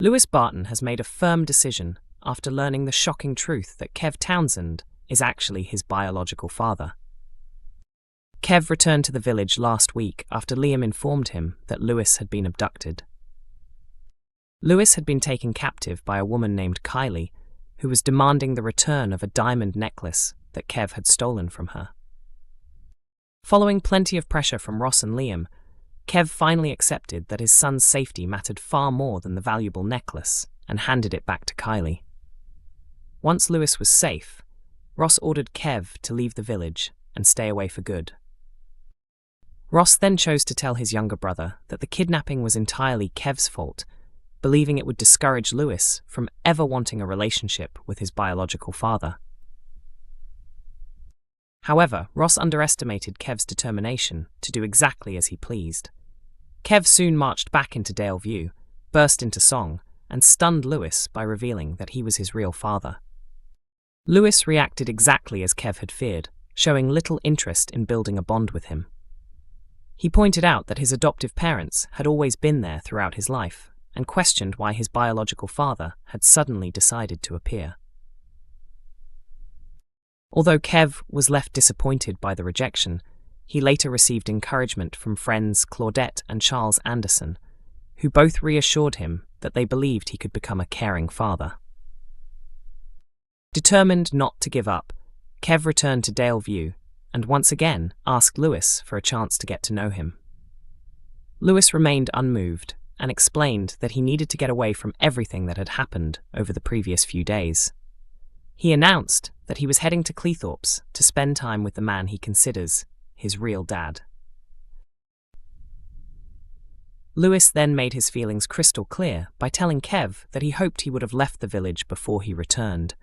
Lewis Barton has made a firm decision after learning the shocking truth that Kev Townsend is actually his biological father. Kev returned to the village last week after Liam informed him that Lewis had been abducted. Lewis had been taken captive by a woman named Kylie, who was demanding the return of a diamond necklace that Kev had stolen from her. Following plenty of pressure from Ross and Liam, Kev finally accepted that his son's safety mattered far more than the valuable necklace and handed it back to Kylie. Once Lewis was safe, Ross ordered Kev to leave the village and stay away for good. Ross then chose to tell his younger brother that the kidnapping was entirely Kev's fault, believing it would discourage Lewis from ever wanting a relationship with his biological father. However, Ross underestimated Kev's determination to do exactly as he pleased. Kev soon marched back into Dale View, burst into song, and stunned Lewis by revealing that he was his real father. Lewis reacted exactly as Kev had feared, showing little interest in building a bond with him. He pointed out that his adoptive parents had always been there throughout his life, and questioned why his biological father had suddenly decided to appear. Although Kev was left disappointed by the rejection, he later received encouragement from friends Claudette and Charles Anderson, who both reassured him that they believed he could become a caring father. Determined not to give up, Kev returned to Dale View and once again asked Lewis for a chance to get to know him. Lewis remained unmoved and explained that he needed to get away from everything that had happened over the previous few days. He announced that he was heading to Cleethorpes to spend time with the man he considers his real dad. Lewis then made his feelings crystal clear by telling Kev that he hoped he would have left the village before he returned,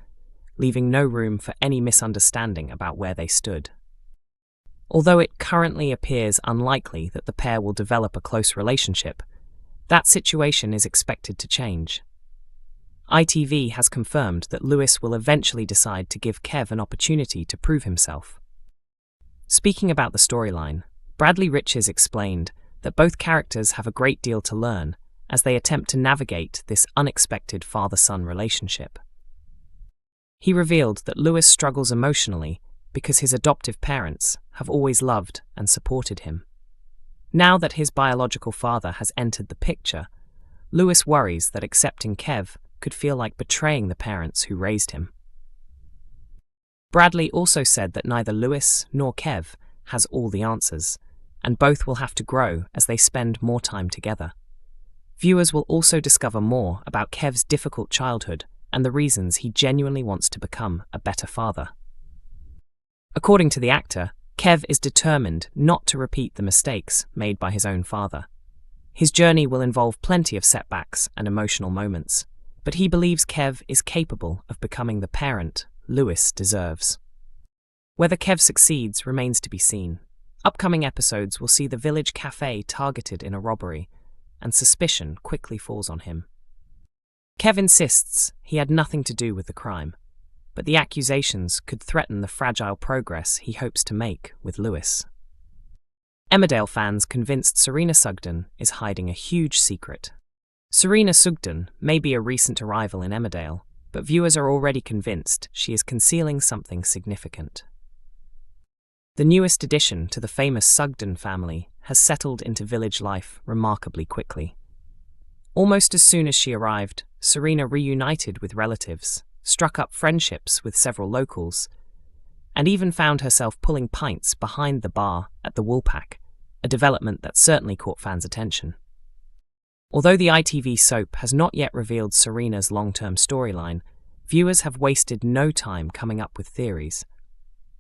leaving no room for any misunderstanding about where they stood. Although it currently appears unlikely that the pair will develop a close relationship, that situation is expected to change. ITV has confirmed that Lewis will eventually decide to give Kev an opportunity to prove himself. Speaking about the storyline, Bradley Riches explained that both characters have a great deal to learn as they attempt to navigate this unexpected father-son relationship. He revealed that Lewis struggles emotionally because his adoptive parents have always loved and supported him. Now that his biological father has entered the picture, Lewis worries that accepting Kev could feel like betraying the parents who raised him. Bradley also said that neither Lewis nor Kev has all the answers, and both will have to grow as they spend more time together. Viewers will also discover more about Kev's difficult childhood and the reasons he genuinely wants to become a better father. According to the actor, Kev is determined not to repeat the mistakes made by his own father. His journey will involve plenty of setbacks and emotional moments, but he believes Kev is capable of becoming the parent Lewis deserves. Whether Kev succeeds remains to be seen. Upcoming episodes will see the village café targeted in a robbery, and suspicion quickly falls on him. Kev insists he had nothing to do with the crime, but the accusations could threaten the fragile progress he hopes to make with Lewis. Emmerdale fans convinced Serena Sugden is hiding a huge secret. Serena Sugden may be a recent arrival in Emmerdale, but viewers are already convinced she is concealing something significant. The newest addition to the famous Sugden family has settled into village life remarkably quickly. Almost as soon as she arrived, Serena reunited with relatives, struck up friendships with several locals, and even found herself pulling pints behind the bar at the Woolpack, a development that certainly caught fans' attention. Although the ITV soap has not yet revealed Serena's long-term storyline, viewers have wasted no time coming up with theories.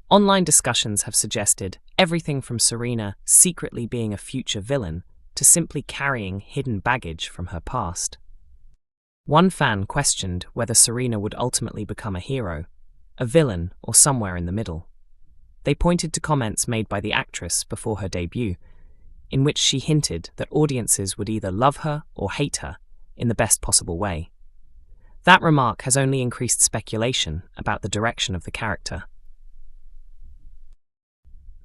Online discussions have suggested everything from Serena secretly being a future villain to simply carrying hidden baggage from her past. One fan questioned whether Serena would ultimately become a hero, a villain, or somewhere in the middle. They pointed to comments made by the actress before her debut, in which she hinted that audiences would either love her or hate her in the best possible way. That remark has only increased speculation about the direction of the character.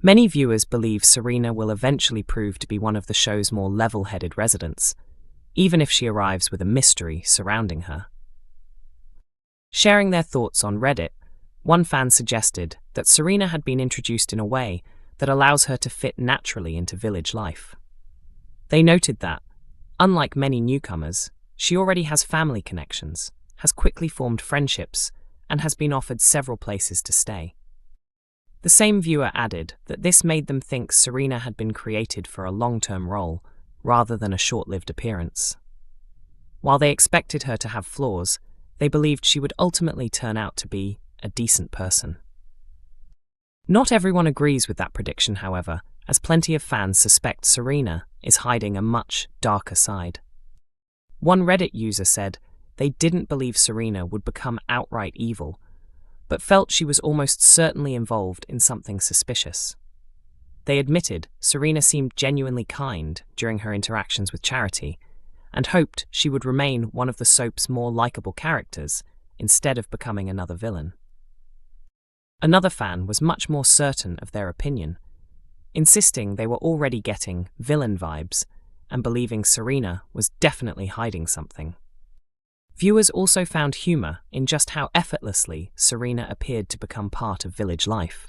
Many viewers believe Serena will eventually prove to be one of the show's more level-headed residents, even if she arrives with a mystery surrounding her. Sharing their thoughts on Reddit, one fan suggested that Serena had been introduced in a way that allows her to fit naturally into village life. They noted that, unlike many newcomers, she already has family connections, has quickly formed friendships, and has been offered several places to stay. The same viewer added that this made them think Serena had been created for a long-term role, rather than a short-lived appearance. While they expected her to have flaws, they believed she would ultimately turn out to be a decent person. Not everyone agrees with that prediction, however, as plenty of fans suspect Serena is hiding a much darker side. One Reddit user said they didn't believe Serena would become outright evil, but felt she was almost certainly involved in something suspicious. They admitted Serena seemed genuinely kind during her interactions with Charity, and hoped she would remain one of the soap's more likable characters instead of becoming another villain. Another fan was much more certain of their opinion, insisting they were already getting villain vibes and believing Serena was definitely hiding something. Viewers also found humor in just how effortlessly Serena appeared to become part of village life.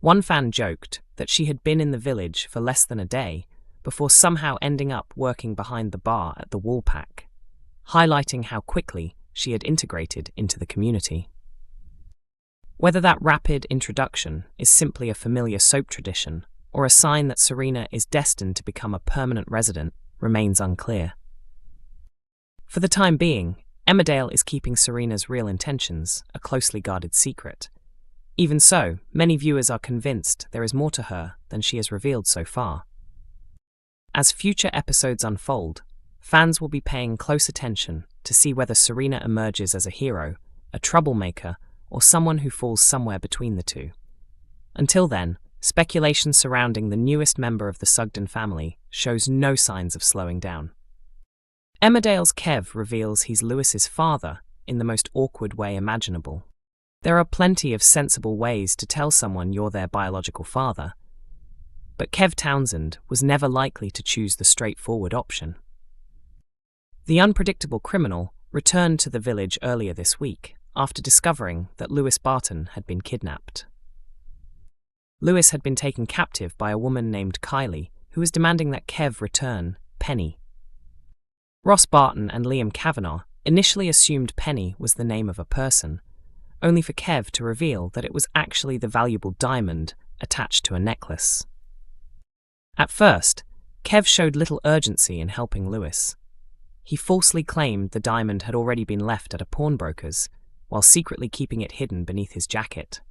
One fan joked that she had been in the village for less than a day before somehow ending up working behind the bar at the Woolpack, highlighting how quickly she had integrated into the community. Whether that rapid introduction is simply a familiar soap tradition or a sign that Serena is destined to become a permanent resident remains unclear. For the time being, Emmerdale is keeping Serena's real intentions a closely guarded secret. Even so, many viewers are convinced there is more to her than she has revealed so far. As future episodes unfold, fans will be paying close attention to see whether Serena emerges as a hero, a troublemaker, or someone who falls somewhere between the two. Until then, speculation surrounding the newest member of the Sugden family shows no signs of slowing down. Emmerdale's Kev reveals he's Lewis's father in the most awkward way imaginable. There are plenty of sensible ways to tell someone you're their biological father, but Kev Townsend was never likely to choose the straightforward option. The unpredictable criminal returned to the village earlier this week after discovering that Barton had been kidnapped. Lewis had been taken captive by a woman named Kylie, who was demanding that Kev return Penny. Ross Barton and Liam Kavanagh initially assumed Penny was the name of a person, only for Kev to reveal that it was actually the valuable diamond attached to a necklace. At first, Kev showed little urgency in helping Lewis. He falsely claimed the diamond had already been left at a pawnbroker's, while secretly keeping it hidden beneath his jacket.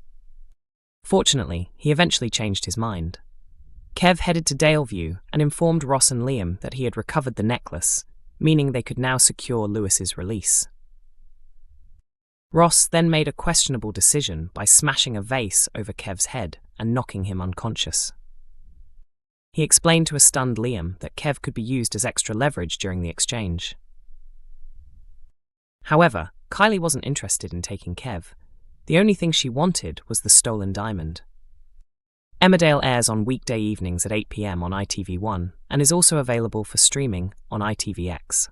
Fortunately, he eventually changed his mind. Kev headed to Daleview and informed Ross and Liam that he had recovered the necklace, meaning they could now secure Lewis's release. Ross then made a questionable decision by smashing a vase over Kev's head and knocking him unconscious. He explained to a stunned Liam that Kev could be used as extra leverage during the exchange. However, Kylie wasn't interested in taking Kev. The only thing she wanted was the stolen diamond. Emmerdale airs on weekday evenings at 8 p.m. on ITV1 and is also available for streaming on ITVX.